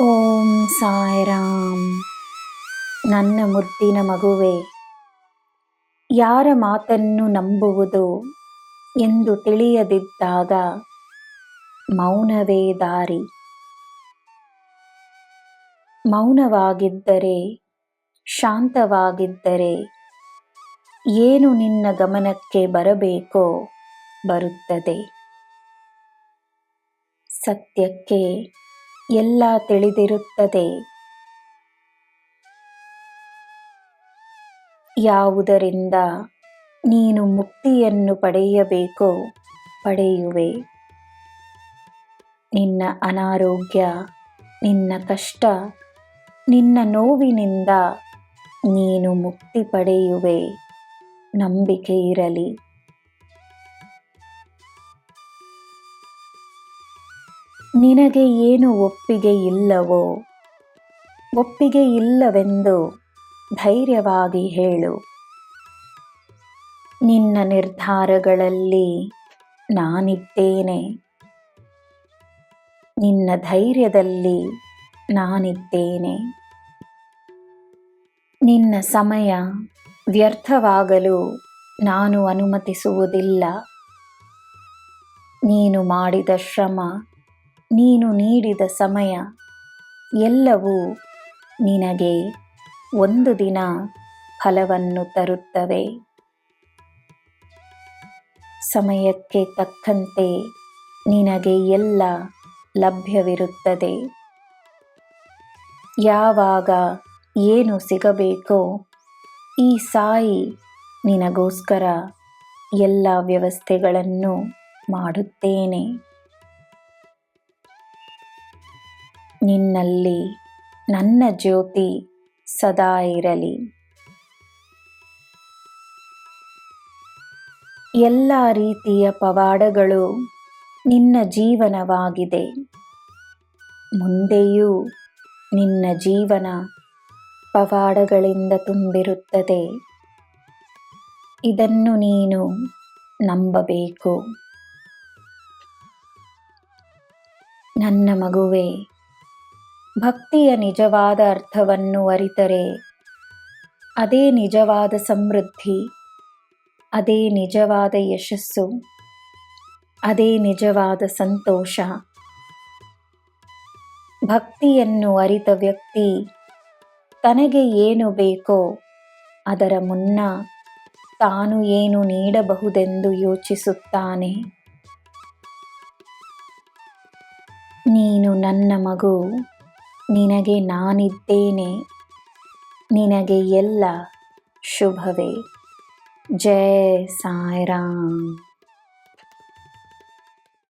ಓಂ ಸಾಯಿರಾಮ್. ನನ್ನ ಮುದ್ದಿನ ಮಗುವೆ, ಯಾರ ಮಾತನ್ನು ನಂಬುವುದು ಎಂದು ತಿಳಿಯದಿದ್ದಾಗ ಮೌನವೇ ದಾರಿ. ಮೌನವಾಗಿದ್ದರೆ, ಶಾಂತವಾಗಿದ್ದರೆ ಏನು ನಿನ್ನ ಗಮನಕ್ಕೆ ಬರಬೇಕೋ ಬರುತ್ತದೆ. ಸತ್ಯಕ್ಕೆ ಎಲ್ಲ ತಿಳಿದಿರುತ್ತದೆ. ಯಾವುದರಿಂದ ನೀನು ಮುಕ್ತಿಯನ್ನು ಪಡೆಯಬೇಕೋ ಪಡೆಯುವೆ. ನಿನ್ನ ಅನಾರೋಗ್ಯ, ನಿನ್ನ ಕಷ್ಟ, ನಿನ್ನ ನೋವಿನಿಂದ ನೀನು ಮುಕ್ತಿ ಪಡೆಯುವೆ. ನಂಬಿಕೆ ಇರಲಿ. ನಿನಗೆ ಏನು ಒಪ್ಪಿಗೆ ಇಲ್ಲವೋ, ಒಪ್ಪಿಗೆ ಇಲ್ಲವೆಂದು ಧೈರ್ಯವಾಗಿ ಹೇಳು. ನಿನ್ನ ನಿರ್ಧಾರಗಳಲ್ಲಿ ನಾನಿದ್ದೇನೆ. ನಿನ್ನ ಧೈರ್ಯದಲ್ಲಿ ನಾನಿದ್ದೇನೆ. ನಿನ್ನ ಸಮಯ ವ್ಯರ್ಥವಾಗಲು ನಾನು ಅನುಮತಿಸುವುದಿಲ್ಲ. ನೀನು ಮಾಡಿದ ಶ್ರಮ, ನೀನು ನೀಡಿದ ಸಮಯ ಎಲ್ಲವೂ ನಿನಗೆ ಒಂದು ದಿನ ಫಲವನ್ನು ತರುತ್ತವೆ. ಸಮಯಕ್ಕೆ ತಕ್ಕಂತೆ ನಿನಗೆ ಎಲ್ಲ ಲಭ್ಯವಿರುತ್ತದೆ. ಯಾವಾಗ ಏನು ಸಿಗಬೇಕೋ ಈ ಸಾಯಿ ನಿನಗೋಸ್ಕರ ಎಲ್ಲ ವ್ಯವಸ್ಥೆಗಳನ್ನು ಮಾಡುತ್ತೇನೆ. ನಿನ್ನಲ್ಲಿ ನನ್ನ ಜ್ಯೋತಿ ಸದಾ ಇರಲಿ. ಎಲ್ಲ ರೀತಿಯ ಪವಾಡಗಳು ನಿನ್ನ ಜೀವನವಾಗಿದೆ. ಮುಂದೆಯೂ ನಿನ್ನ ಜೀವನ ಪವಾಡಗಳಿಂದ ತುಂಬಿರುತ್ತದೆ. ಇದನ್ನು ನೀನು ನಂಬಬೇಕು. ನನ್ನ ಮಗುವೆ, ಭಕ್ತಿಯ ನಿಜವಾದ ಅರ್ಥವನ್ನು ಅರಿತರೆ ಅದೇ ನಿಜವಾದ ಸಮೃದ್ಧಿ, ಅದೇ ನಿಜವಾದ ಯಶಸ್ಸು, ಅದೇ ನಿಜವಾದ ಸಂತೋಷ. ಭಕ್ತಿಯನ್ನು ಅರಿತ ವ್ಯಕ್ತಿ ತನಗೆ ಏನು ಬೇಕೋ ಅದರ ಮುನ್ನ ತಾನು ಏನು ನೀಡಬಹುದೆಂದು ಯೋಚಿಸುತ್ತಾನೆ. ನೀನು ನನ್ನ ಮಗು. ನಿನಗೆ ನಾನಿದ್ದೇನೆ. ನಿನಗೆ ಎಲ್ಲ ಶುಭವೇ. ಜೈ ಸಾಯಿರಾಮ್.